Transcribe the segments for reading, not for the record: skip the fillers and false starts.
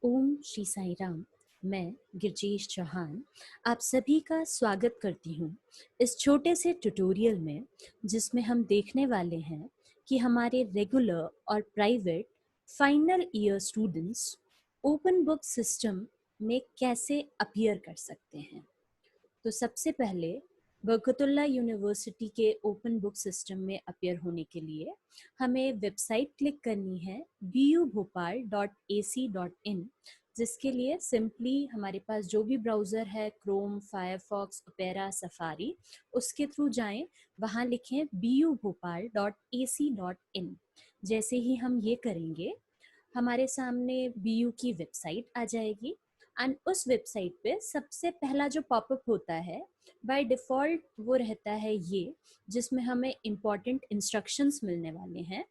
ओम श्री साई राम। मैं गिरजेश चौहान आप सभी का स्वागत करती हूँ इस छोटे से ट्यूटोरियल में, जिसमें हम देखने वाले हैं कि हमारे रेगुलर और private final year students open book system में कैसे अपीयर कर सकते हैं। तो सबसे पहले बरकतुल्लाह यूनिवर्सिटी के ओपन बुक सिस्टम में अपीयर होने के लिए हमें वेबसाइट क्लिक करनी है bubhopal.ac.in, जिसके लिए सिंपली हमारे पास जो भी ब्राउज़र है, क्रोम, फायरफॉक्स, ओपेरा, सफारी, उसके थ्रू जाएं। वहाँ लिखें bubhopal.ac.in। जैसे ही हम ये करेंगे, हमारे सामने बीयू की वेबसाइट आ जाएगी एंड उस वेबसाइट पे सबसे पहला जो पॉपअप होता है बाय डिफ़ॉल्ट वो रहता है ये, जिसमें हमें इम्पॉर्टेंट इंस्ट्रक्शंस मिलने वाले हैं।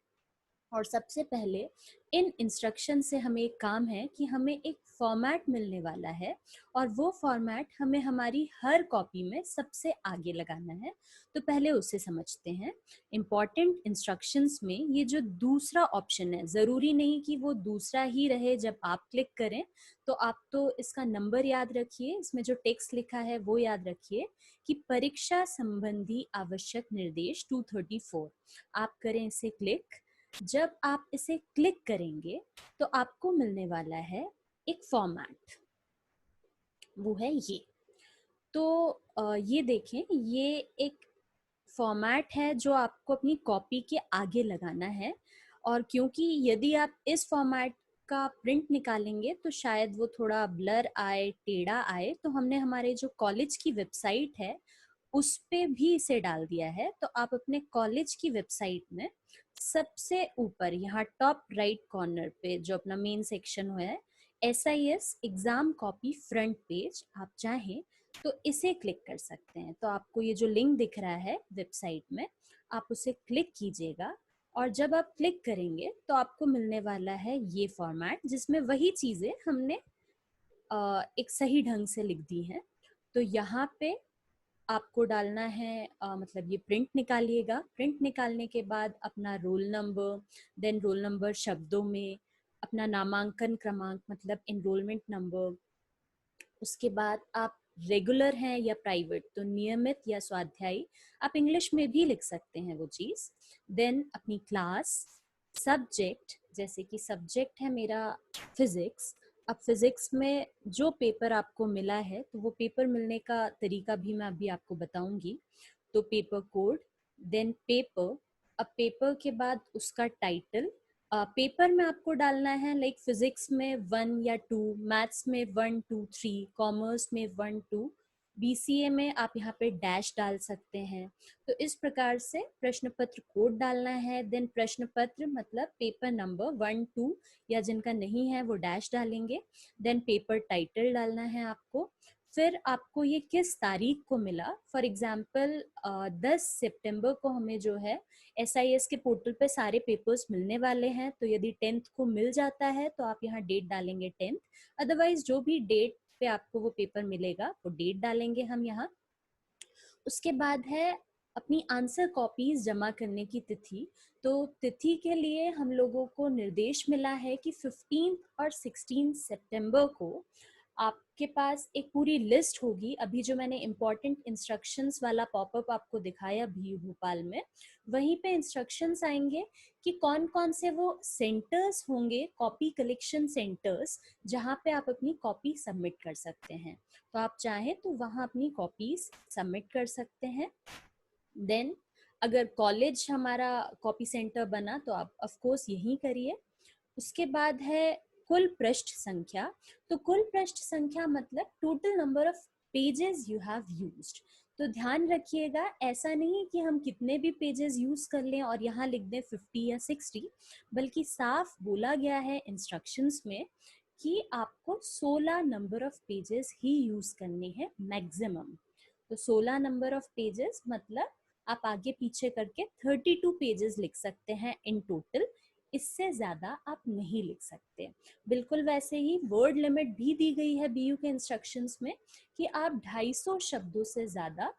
और सबसे पहले इन इंस्ट्रक्शन से हमें एक काम है कि हमें एक फॉर्मेट मिलने वाला है और वो फॉर्मेट हमें हमारी हर कॉपी में सबसे आगे लगाना है। तो पहले उसे समझते हैं। इम्पॉर्टेंट इंस्ट्रक्शंस में ये जो दूसरा ऑप्शन है, ज़रूरी नहीं कि वो दूसरा ही रहे जब आप क्लिक करें, तो आप तो इसका नंबर याद रखिए, इसमें जो टेक्स्ट लिखा है वो याद रखिए कि परीक्षा संबंधी आवश्यक निर्देश 234। आप करें इसे क्लिक। जब आप इसे क्लिक करेंगे तो आपको मिलने वाला है एक फॉर्मेट, वो है ये। तो ये देखें, ये एक फॉर्मेट है जो आपको अपनी कॉपी के आगे लगाना है। और क्योंकि यदि आप इस फॉर्मेट का प्रिंट निकालेंगे तो शायद वो थोड़ा ब्लर आए, टेढ़ा आए, तो हमने हमारे जो कॉलेज की वेबसाइट है उस पे भी इसे डाल दिया है। तो आप अपने कॉलेज की वेबसाइट में सबसे ऊपर यहाँ टॉप राइट कॉर्नर पे जो अपना मेन सेक्शन है, SIS exam copy front page, आप चाहें तो इसे क्लिक कर सकते हैं। तो आपको ये जो लिंक दिख रहा है वेबसाइट में, आप उसे क्लिक कीजिएगा और जब आप क्लिक करेंगे तो आपको मिलने वाला है ये फॉर्मेट, जिसमें वही चीज़ें हमने एक सही ढंग से लिख दी हैं। तो यहाँ पे आपको डालना है मतलब ये प्रिंट निकालिएगा। प्रिंट निकालने के बाद अपना roll number, then roll number शब्दों में, अपना नामांकन क्रमांक मतलब एनरोलमेंट नंबर, उसके बाद आप रेगुलर हैं या प्राइवेट तो नियमित या स्वाध्यायी, आप इंग्लिश में भी लिख सकते हैं वो चीज़। देन अपनी क्लास, सब्जेक्ट, जैसे कि सब्जेक्ट है मेरा फिज़िक्स। अब फिज़िक्स में जो पेपर आपको मिला है तो वो पेपर मिलने का तरीका भी मैं अभी आपको बताऊंगी। तो पेपर कोड, देन पेपर। अब पेपर के बाद उसका टाइटल। पेपर में आपको डालना है लाइक फिजिक्स में 1 या 2, मैथ्स में 1 2 3, कॉमर्स में 1 2, BCA में आप यहाँ पे डैश डाल सकते हैं। तो इस प्रकार से प्रश्न पत्र कोड डालना है। देन प्रश्न पत्र मतलब पेपर नंबर 1 2, या जिनका नहीं है वो डैश डालेंगे। देन पेपर टाइटल डालना है आपको। फिर आपको ये किस तारीख को मिला, फॉर एग्जाम्पल 10 सितंबर को हमें जो है SIS के पोर्टल पे सारे पेपर्स मिलने वाले हैं। तो यदि 10th को मिल जाता है तो आप यहाँ डेट डालेंगे 10th, अदरवाइज जो भी डेट पे आपको वो पेपर मिलेगा वो डेट डालेंगे हम यहाँ। उसके बाद है अपनी आंसर कॉपीज जमा करने की तिथि। तो तिथि के लिए हम लोगों को निर्देश मिला है कि 15 और 16 सितंबर को आपके पास एक पूरी लिस्ट होगी। अभी जो मैंने इम्पॉर्टेंट इंस्ट्रक्शंस वाला पॉपअप आपको दिखाया भी भोपाल में, वहीं पे इंस्ट्रक्शंस आएंगे कि कौन कौन से वो सेंटर्स होंगे, कॉपी कलेक्शन सेंटर्स, जहाँ पे आप अपनी कॉपी सबमिट कर सकते हैं। तो आप चाहें तो वहाँ अपनी कॉपीज सबमिट कर सकते हैं। देन अगर कॉलेज हमारा कॉपी सेंटर बना तो आप ऑफ कोर्स यही करिए। उसके बाद है कुल पृष्ठ संख्या। तो कुल पृष्ठ संख्या मतलब total number of pages you have used. तो ध्यान रखिएगा, ऐसा नहीं कि हम कितने भी पेजेस यूज कर लें और यहाँ लिख दें 50 या 60, बल्कि साफ बोला गया है इंस्ट्रक्शंस में कि आपको 16 number of pages he use करने हैं मैक्सिमम। तो 16 नंबर ऑफ पेजेस मतलब आप आगे पीछे करके 32 पेजेस लिख सकते हैं इन टोटल। इससे ज़्यादा आप नहीं लिख सकते। बिल्कुल वैसे ही वर्ड लिमिट भी दी गई है बीयू के इंस्ट्रक्शंस में कि आप 250 शब्दों से ज़्यादा,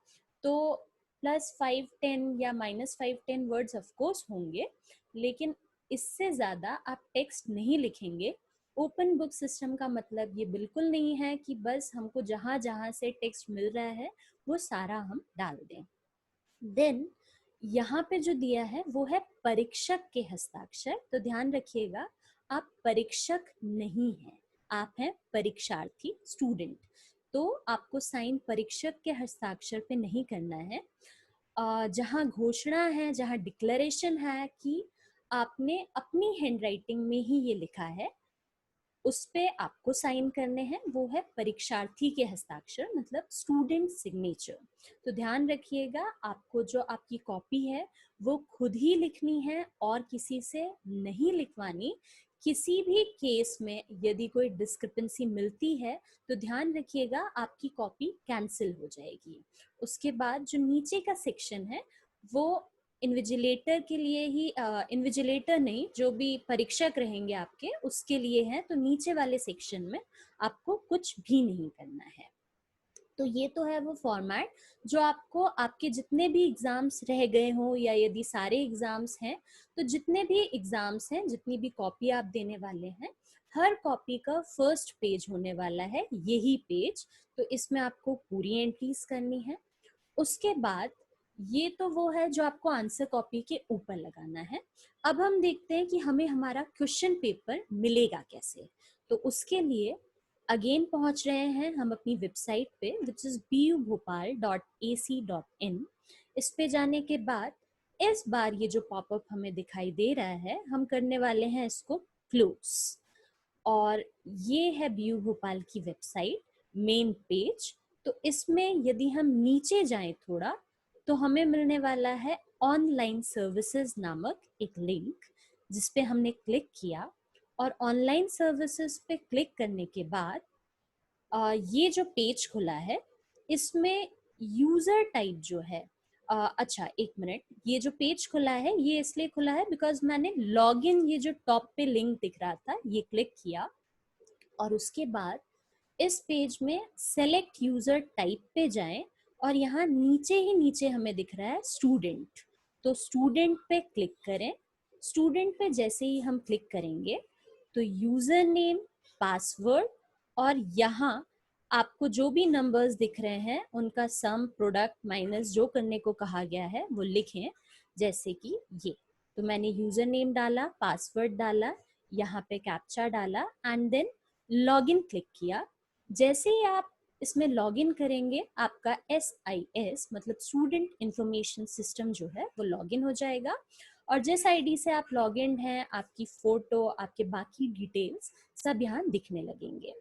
तो +5 10 या -5 10 वर्ड्स ऑफ कोर्स होंगे, लेकिन इससे ज़्यादा आप टेक्स्ट नहीं लिखेंगे ओपन बुक सिस्टम का मतलब ये बिल्कुल नहीं है कि बस हमको जहाँ जहाँ से टेक्स्ट मिल रहा है वो सारा हम डाल दें। देन यहाँ पे जो दिया है वो है परीक्षक के हस्ताक्षर। तो ध्यान रखिएगा, आप परीक्षक नहीं हैं, आप हैं परीक्षार्थी, स्टूडेंट। तो आपको साइन परीक्षक के हस्ताक्षर पे नहीं करना है। जहाँ घोषणा है, जहाँ डिक्लेरेशन है कि आपने अपनी हैंडराइटिंग में ही ये लिखा है, उस पे आपको साइन करने हैं, वो है परीक्षार्थी के हस्ताक्षर, मतलब स्टूडेंट सिग्नेचर। तो ध्यान रखिएगा, आपको जो आपकी कॉपी है वो खुद ही लिखनी है और किसी से नहीं लिखवानी। किसी भी केस में यदि कोई डिस्क्रिपेंसी मिलती है तो ध्यान रखिएगा आपकी कॉपी कैंसिल हो जाएगी। उसके बाद जो नीचे का सेक्शन है वो इन्विजिलेटर के लिए ही, इन्विजिलेटर नहीं, जो भी परीक्षक रहेंगे आपके उसके लिए है। तो नीचे वाले सेक्शन में आपको कुछ भी नहीं करना है। तो ये तो है वो फॉर्मेट जो आपको आपके जितने भी एग्जाम्स रह गए हों या यदि सारे एग्जाम्स हैं, तो जितने भी एग्जाम्स हैं, जितनी भी कॉपी आप देने वाले हैं, हर कॉपी का फर्स्ट पेज होने वाला है यही पेज। तो इसमें आपको पूरी एंट्रीज करनी है। उसके बाद ये तो वो है जो आपको आंसर कॉपी के ऊपर लगाना है। अब हम देखते हैं कि हमें हमारा क्वेश्चन पेपर मिलेगा कैसे। तो उसके लिए अगेन पहुंच रहे हैं हम अपनी वेबसाइट पे, विच इज bubhopal.ac.in। इस पे जाने के बाद इस बार ये जो पॉपअप हमें दिखाई दे रहा है, हम करने वाले हैं इसको क्लोज। और ये है BU भोपाल की वेबसाइट, मेन पेज। तो इसमें यदि हम नीचे जाएं थोड़ा तो हमें मिलने वाला है ऑनलाइन सर्विसेज नामक एक लिंक, जिस पे हमने क्लिक किया। और ऑनलाइन सर्विसेज पे क्लिक करने के बाद ये जो पेज खुला है, इसमें यूजर टाइप जो है, अच्छा एक मिनट, ये जो पेज खुला है ये इसलिए खुला है बिकॉज मैंने लॉगिन, ये जो टॉप पे लिंक दिख रहा था, ये क्लिक किया। और उसके बाद इस पेज में सेलेक्ट यूजर टाइप पे जाएं और यहाँ नीचे ही नीचे हमें दिख रहा है स्टूडेंट। तो स्टूडेंट पे क्लिक करें। स्टूडेंट पे जैसे ही हम क्लिक करेंगे तो यूजर नेम, पासवर्ड और यहाँ आपको जो भी नंबर्स दिख रहे हैं उनका सम, प्रोडक्ट, माइनस जो करने को कहा गया है वो लिखें। जैसे कि ये, तो मैंने यूजर नेम डाला, पासवर्ड डाला, यहाँ पे कैप्चा डाला एंड देन लॉगिन क्लिक किया। जैसे ही आप इसमें लॉगिन करेंगे आपका SIS मतलब स्टूडेंट इंफॉर्मेशन सिस्टम जो है वो लॉगिन हो जाएगा। और जिस आईडी से आप लॉगिन हैं, आपकी फोटो, आपके बाकी डिटेल्स सब यहाँ दिखने लगेंगे।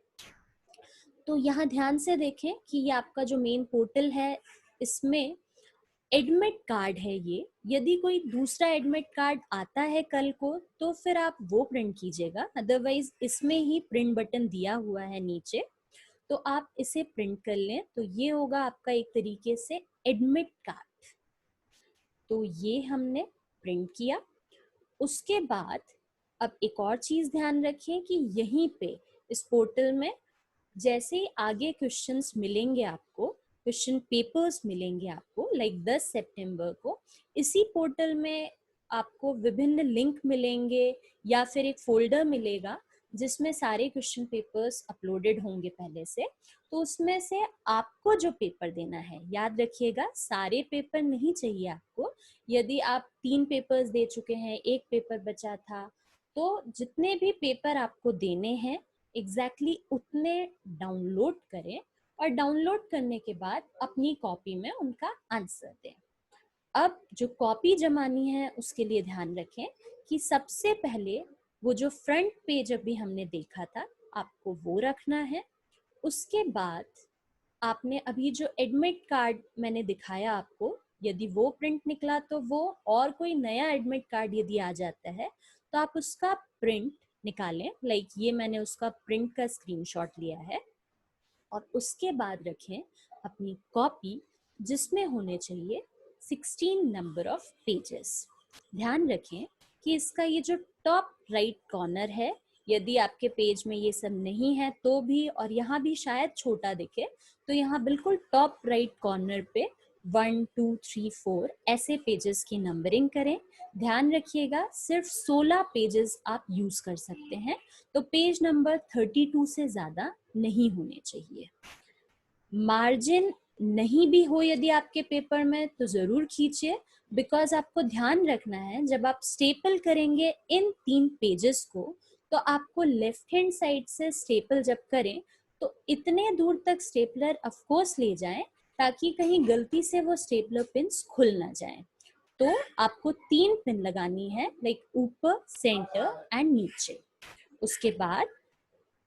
तो यहाँ ध्यान से देखें कि ये आपका जो मेन पोर्टल है, इसमें एडमिट कार्ड है ये। यदि कोई दूसरा एडमिट कार्ड आता है कल को तो फिर आप वो प्रिंट कीजिएगा, अदरवाइज इसमें ही प्रिंट बटन दिया हुआ है नीचे, तो आप इसे प्रिंट कर लें। तो ये होगा आपका एक तरीके से एडमिट कार्ड। तो ये हमने प्रिंट किया। उसके बाद अब एक और चीज ध्यान रखें कि यहीं पे इस पोर्टल में जैसे ही आगे क्वेश्चंस मिलेंगे आपको, क्वेश्चन पेपर्स मिलेंगे आपको, लाइक 10 सितंबर को, इसी पोर्टल में आपको विभिन्न लिंक मिलेंगे या फिर एक फोल्डर मिलेगा जिसमें सारे क्वेश्चन पेपर्स अपलोडेड होंगे पहले से। तो उसमें से आपको जो पेपर देना है, याद रखिएगा सारे पेपर नहीं चाहिए आपको। यदि आप 3 पेपर्स दे चुके हैं, एक पेपर बचा था, तो जितने भी पेपर आपको देने हैं एग्जैक्टली उतने डाउनलोड करें और डाउनलोड करने के बाद अपनी कॉपी में उनका आंसर दें। अब जो कॉपी जमानी है उसके लिए ध्यान रखें कि सबसे पहले वो जो फ्रंट पेज अभी हमने देखा था आपको वो रखना है। उसके बाद आपने अभी जो एडमिट कार्ड मैंने दिखाया आपको, यदि वो प्रिंट निकला तो वो, और कोई नया एडमिट कार्ड यदि आ जाता है तो आप उसका प्रिंट निकालें। लाइक ये मैंने उसका प्रिंट का स्क्रीनशॉट लिया है। और उसके बाद रखें अपनी कॉपी जिसमें होने चाहिए 16 नंबर ऑफ पेजेस। ध्यान रखें कि इसका ये जो टॉप राइट कॉर्नर है, यदि आपके पेज में ये सब नहीं है तो भी, और यहाँ भी शायद छोटा दिखे, तो यहाँ बिल्कुल टॉप राइट कॉर्नर पे 1 2 3 4 ऐसे पेजेस की नंबरिंग करें। ध्यान रखिएगा सिर्फ 16 पेजेस आप यूज कर सकते हैं, तो पेज नंबर 32 से ज्यादा नहीं होने चाहिए। मार्जिन नहीं भी हो यदि आपके पेपर में तो जरूर खींचिए, बिकॉज आपको ध्यान रखना है जब आप स्टेपल करेंगे इन 3 पेजेस को, तो आपको लेफ्ट हैंड साइड से स्टेपल जब करें तो इतने दूर तक स्टेपलर ऑफ कोर्स ले जाएं ताकि कहीं गलती से वो स्टेपलर पिन्स खुल ना जाएं। तो आपको 3 पिन लगानी है, लाइक ऊपर, सेंटर एंड नीचे। उसके बाद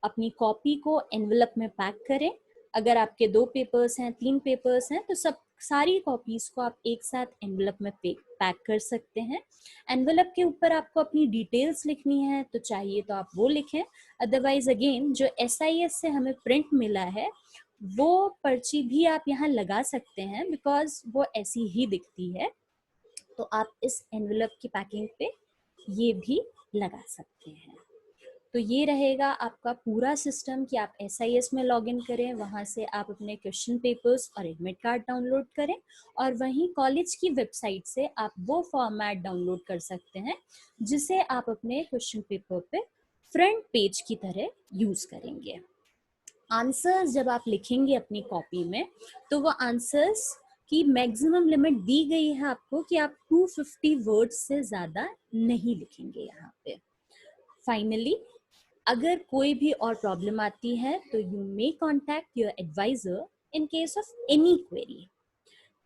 अपनी कॉपी को एनवेलप में पैक करें। अगर आपके 2 पेपर्स हैं, 3 पेपर्स हैं, तो सब सारी कॉपीज को आप एक साथ एनवेलप में पैक कर सकते हैं। एनवेलप के ऊपर आपको अपनी डिटेल्स लिखनी है तो चाहिए तो आप वो लिखें, अदरवाइज अगेन जो SIS से हमें प्रिंट मिला है वो पर्ची भी आप यहाँ लगा सकते हैं, बिकॉज वो ऐसी ही दिखती है। तो आप इस एनवेलप की पैकिंग पे ये भी लगा सकते हैं। तो ये रहेगा आपका पूरा सिस्टम कि आप SIS में लॉगिन करें, वहाँ से आप अपने क्वेश्चन पेपर्स और एडमिट कार्ड डाउनलोड करें, और वहीं कॉलेज की वेबसाइट से आप वो फॉर्मेट डाउनलोड कर सकते हैं जिसे आप अपने क्वेश्चन पेपर पे फ्रंट पेज की तरह यूज करेंगे। आंसर्स जब आप लिखेंगे अपनी कॉपी में तो वो आंसर्स की मैक्सिमम लिमिट दी गई है आपको कि आप 250 वर्ड्स से ज़्यादा नहीं लिखेंगे यहाँ पे। फाइनली अगर कोई भी और प्रॉब्लम आती है तो you may contact your advisor in case of any query.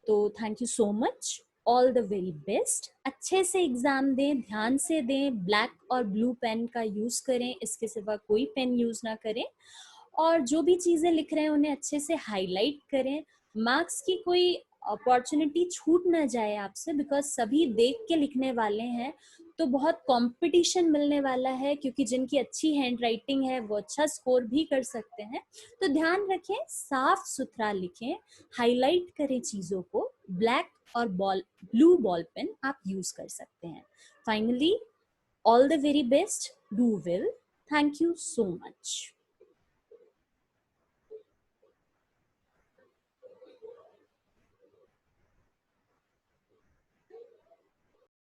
तो thank you so much, all the very best. अच्छे से एग्जाम दें, ध्यान से दें, ब्लैक और ब्लू पेन का यूज करें, इसके सिवा कोई पेन यूज ना करें, और जो भी चीजें लिख रहे हैं उन्हें अच्छे से हाईलाइट करें। मार्क्स की कोई अपॉर्चुनिटी छूट ना जाए आपसे, बिकॉज सभी देख के लिखने वाले हैं, तो बहुत कंपटीशन मिलने वाला है, क्योंकि जिनकी अच्छी हैंड राइटिंग है वो अच्छा स्कोर भी कर सकते हैं। तो ध्यान रखें, साफ सुथरा लिखें, हाईलाइट करें चीज़ों को। ब्लैक और ब्लू बॉल पेन आप यूज कर सकते हैं। Finally all the very best, do well, thank you so much.